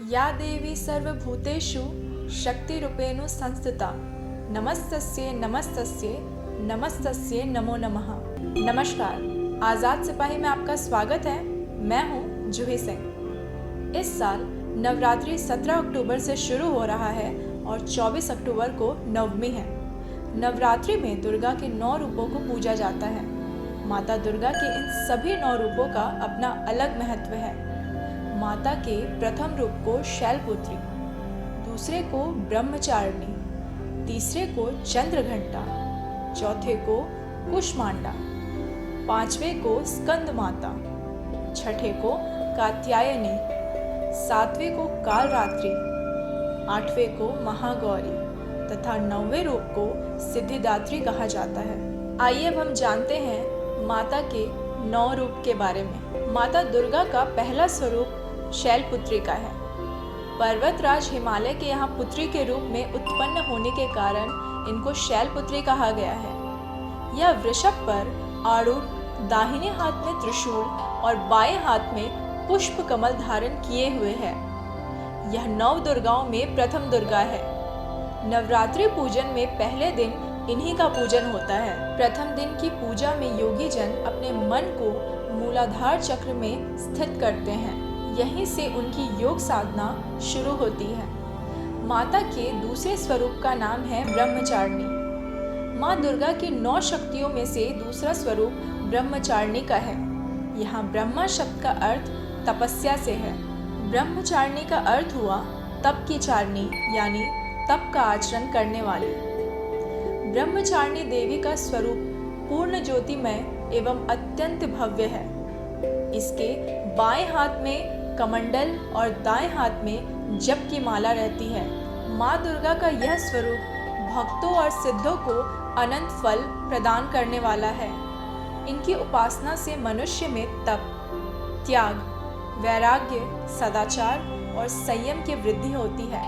या देवी सर्वभूतेषु शक्तिरूपेण संस्थिता नमस्तस्यै नमस्तस्यै नमस्तस्यै नमो नमः। नमस्कार, आज़ाद सिपाही में आपका स्वागत है। मैं हूँ जूही सिंह। इस साल नवरात्रि 17 अक्टूबर से शुरू हो रहा है और 24 अक्टूबर को नवमी है। नवरात्रि में दुर्गा के 9 रूपों को पूजा जाता है। माता दुर्गा के इन सभी 9 रूपों का अपना अलग महत्व है। माता के प्रथम रूप को शैलपुत्री, दूसरे को ब्रह्मचारिणी, तीसरे को चंद्रघंटा, चौथे को कुष्मांडा, पांचवें को स्कंद माता, छठे को कात्यायनी, सातवें को कालरात्रि, आठवें को महागौरी तथा 9वें रूप को सिद्धिदात्री कहा जाता है। आइए अब हम जानते हैं माता के 9 रूप के बारे में। माता दुर्गा का पहला स्वरूप शैलपुत्री का है। पर्वतराज हिमालय के यहाँ पुत्री के रूप में उत्पन्न होने के कारण इनको शैलपुत्री कहा गया है। यह वृषभ पर आरूढ़, दाहिने हाथ में त्रिशूल और बाएं हाथ में पुष्प कमल धारण किए हुए है। यह 9 दुर्गाओं में प्रथम दुर्गा है। नवरात्रि पूजन में पहले दिन इन्हीं का पूजन होता है। प्रथम दिन की पूजा में योगी जन अपने मन को मूलाधार चक्र में स्थित करते हैं। यहीं से उनकी योग साधना शुरू होती है। माता के दूसरे स्वरूप का नाम है ब्रह्मचारिणी। माँ दुर्गा की 9 शक्तियों में से दूसरा स्वरूप ब्रह्मचारिणी का है। यहाँ ब्रह्मा शब्द का अर्थ तपस्या से है। ब्रह्मचारिणी का अर्थ हुआ तप की चारिणी, यानी तप का आचरण करने वाली। ब्रह्मचारिणी देवी का स्वरूप पूर्ण ज्योतिमय एवं अत्यंत भव्य है। इसके बाएं हाथ में कमंडल और दाएं हाथ में जप की माला रहती है। माँ दुर्गा का यह स्वरूप भक्तों और सिद्धों को अनंत फल प्रदान करने वाला है। इनकी उपासना से मनुष्य में तप, त्याग, वैराग्य, सदाचार और संयम की वृद्धि होती है।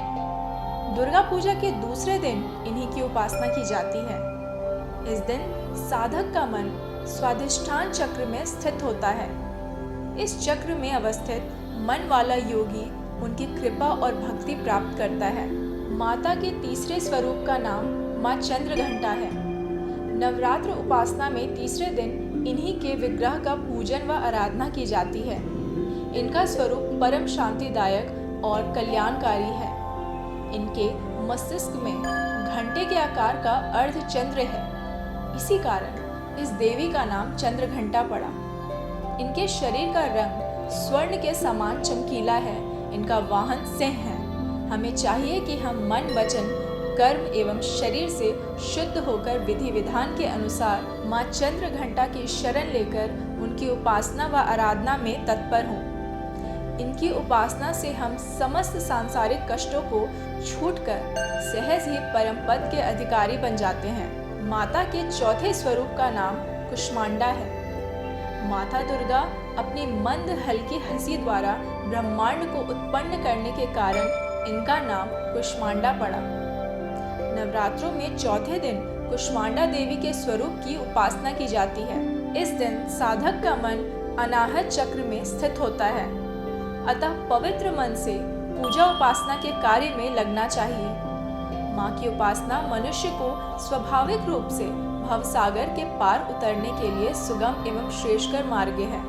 दुर्गा पूजा के दूसरे दिन इन्हीं की उपासना की जाती है। इस दिन साधक का मन स्वाधिष्ठान चक्र में स्थित होता है। इस चक्र में अवस्थित मन वाला योगी उनकी कृपा और भक्ति प्राप्त करता है। माता के तीसरे स्वरूप का नाम माँ चंद्रघंटा है। नवरात्र उपासना में तीसरे दिन इन्हीं के विग्रह का पूजन व आराधना की जाती है। इनका स्वरूप परम शांतिदायक और कल्याणकारी है। इनके मस्तिष्क में घंटे के आकार का अर्धचंद्र है। इसी कारण इस देवी का नाम चंद्रघंटा पड़ा। इनके शरीर का रंग स्वर्ण के समान चमकीला है। इनका वाहन सिंह है। हमें चाहिए कि हम मन, वचन, कर्म एवं शरीर से शुद्ध होकर विधि विधान के अनुसार माँ चंद्रघंटा की शरण लेकर उनकी उपासना व आराधना में तत्पर हों। इनकी उपासना से हम समस्त सांसारिक कष्टों को छूटकर सहज ही परम पद के अधिकारी बन जाते हैं। माता के चौथे स्वरूप का नाम कुष्मांडा है। माता दुर्गा अपनी मंद हल्की हंसी द्वारा ब्रह्मांड को उत्पन्न करने के कारण इनका नाम कुष्मांडा पड़ा। नवरात्रों में चौथे दिन कुष्मांडा देवी के स्वरूप की उपासना की जाती है। इस दिन साधक का मन अनाहत चक्र में स्थित होता है। अतः पवित्र मन से पूजा उपासना के कार्य में लगना चाहिए। माँ की उपासना मनुष्य को स्वाभाविक रूप से भवसागर के पार उतरने के लिए सुगम एवं श्रेष्ठकर मार्ग है।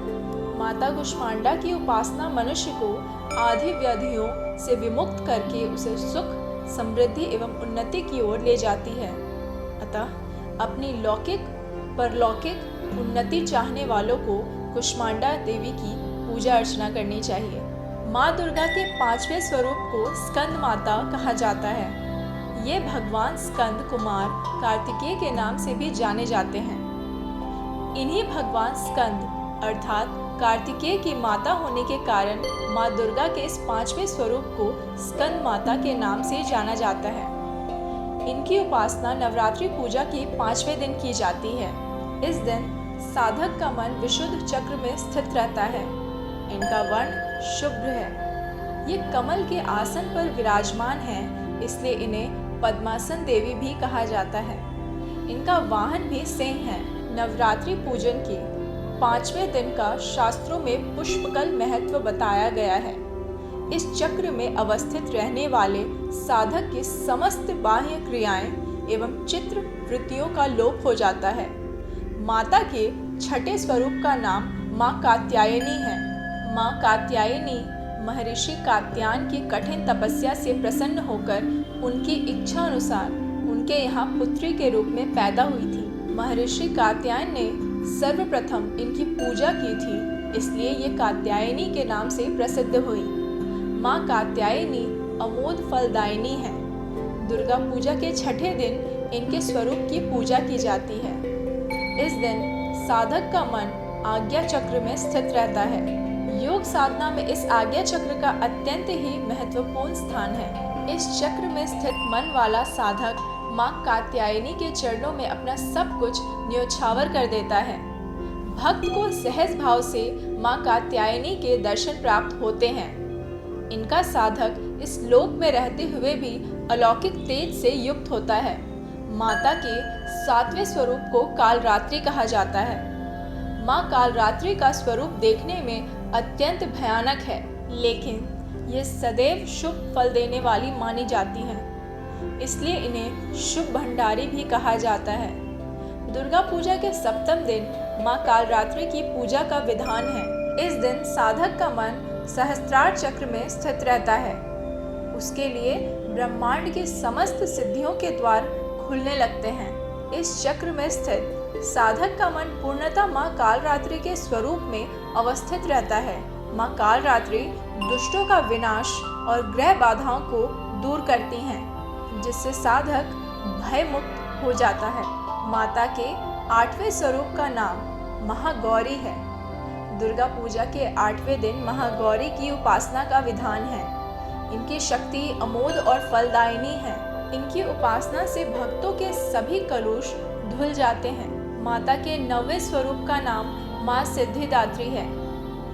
माता कुष्मांडा की उपासना मनुष्य को आदि व्याधियों से विमुक्त करके उसे सुख, समृद्धि एवं उन्नति की ओर ले जाती है। अतः अपनी लौकिक परलौकिक उन्नति चाहने वालों को कुष्मांडा देवी की पूजा अर्चना करनी चाहिए। माँ दुर्गा के 5वें स्वरूप को स्कंद माता कहा जाता है। ये भगवान स्कंद कुमार कार्तिकेय के नाम से भी जाने जाते हैं। इन्हीं भगवान स्कंद अर्थात कार्तिकेय की माता होने के कारण माँ दुर्गा के इस 5वें स्वरूप को स्कंद माता के नाम से जाना जाता है। इनकी उपासना नवरात्रि पूजा के 5वें दिन की जाती है। इस दिन साधक का मन विशुद्ध चक्र में स्थित रहता है। इनका वर्ण शुभ्र है। ये कमल के आसन पर विराजमान हैं, इसलिए इन्हें पद्मासन देवी भी कहा जाता है। इनका वाहन भी सिंह है। नवरात्रि पूजन के 5वें दिन का शास्त्रों में पुष्पकल महत्व बताया गया है। इस चक्र में अवस्थित रहने वाले साधक की समस्त बाह्य क्रियाएं एवं चित्र वृत्तियों का लोप हो जाता है। माता के छठे स्वरूप का नाम माँ कात्यायनी है। माँ कात्यायनी महर्षि कात्यायन की कठिन तपस्या से प्रसन्न होकर उनकी इच्छा अनुसार उनके यहाँ पुत्री के रूप में पैदा हुई थी। महर्षि कात्यायन ने सर्वप्रथम इनकी पूजा की थी, इसलिए ये कात्यायनी के नाम से प्रसिद्ध हुई। माँ कात्यायनी अमोद फलदायिनी है। दुर्गा पूजा के छठे दिन इनके स्वरूप की पूजा की जाती है। इस दिन साधक का मन आज्ञा चक्र में स्थित रहता है। योग साधना में इस आज्ञा चक्र का अत्यंत ही महत्वपूर्ण स्थान है। इस चक्र में स्थित मन वाला साधक माँ कात्यायनी के चरणों में अपना सब कुछ न्योछावर कर देता है। भक्त को सहज भाव से माँ कात्यायनी के दर्शन प्राप्त होते हैं। इनका साधक इस लोक में रहते हुए भी अलौकिक तेज से युक्त होता है। माता के सातवें स्वरूप को कालरात्रि कहा जाता है। माँ कालरात्रि का स्वरूप देखने में अत्यंत भयानक है, लेकिन ये सदैव शुभ फल देने वाली मानी जाती हैं। इसलिए इन्हें शुभ भंडारी भी कहा जाता है। दुर्गा पूजा के सप्तम दिन माँ कालरात्रि की पूजा का विधान है। इस दिन साधक का मन सहस्त्रार चक्र में स्थित रहता है। उसके लिए ब्रह्मांड की समस्त सिद्धियों के द्वार खुलने लगते हैं। इस चक्र में स्थित साधक का मन पूर्णतः माँ कालरात्रि के स्वरूप में अवस्थित रहता है। माँ कालरात्रि दुष्टों का विनाश और ग्रह बाधाओं को दूर करती हैं, जिससे साधक भय मुक्त हो जाता है। माता के आठवें स्वरूप का नाम महागौरी है। दुर्गा पूजा के 8वें दिन महागौरी की उपासना का विधान है। इनकी शक्ति अमोद और फलदायिनी है। इनकी उपासना से भक्तों के सभी कलुष धुल जाते हैं। माता के 9वें स्वरूप का नाम माँ सिद्धिदात्री है।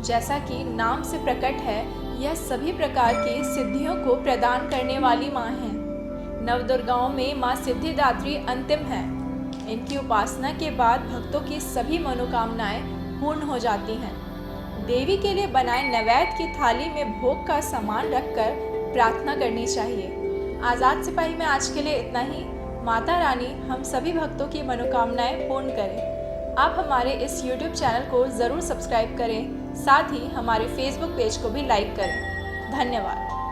जैसा कि नाम से प्रकट है, यह सभी प्रकार की सिद्धियों को प्रदान करने वाली माँ है। नवदुर्गाओं में माँ सिद्धिदात्री अंतिम है। इनकी उपासना के बाद भक्तों की सभी मनोकामनाएं पूर्ण हो जाती हैं। देवी के लिए बनाए नैवेद्य की थाली में भोग का सामान रखकर प्रार्थना करनी चाहिए। आज़ाद सिपाही में आज के लिए इतना ही। माता रानी हम सभी भक्तों की मनोकामनाएं पूर्ण करें। आप हमारे इस YouTube चैनल को ज़रूर सब्सक्राइब करें, साथ ही हमारे Facebook पेज को भी लाइक करें। धन्यवाद।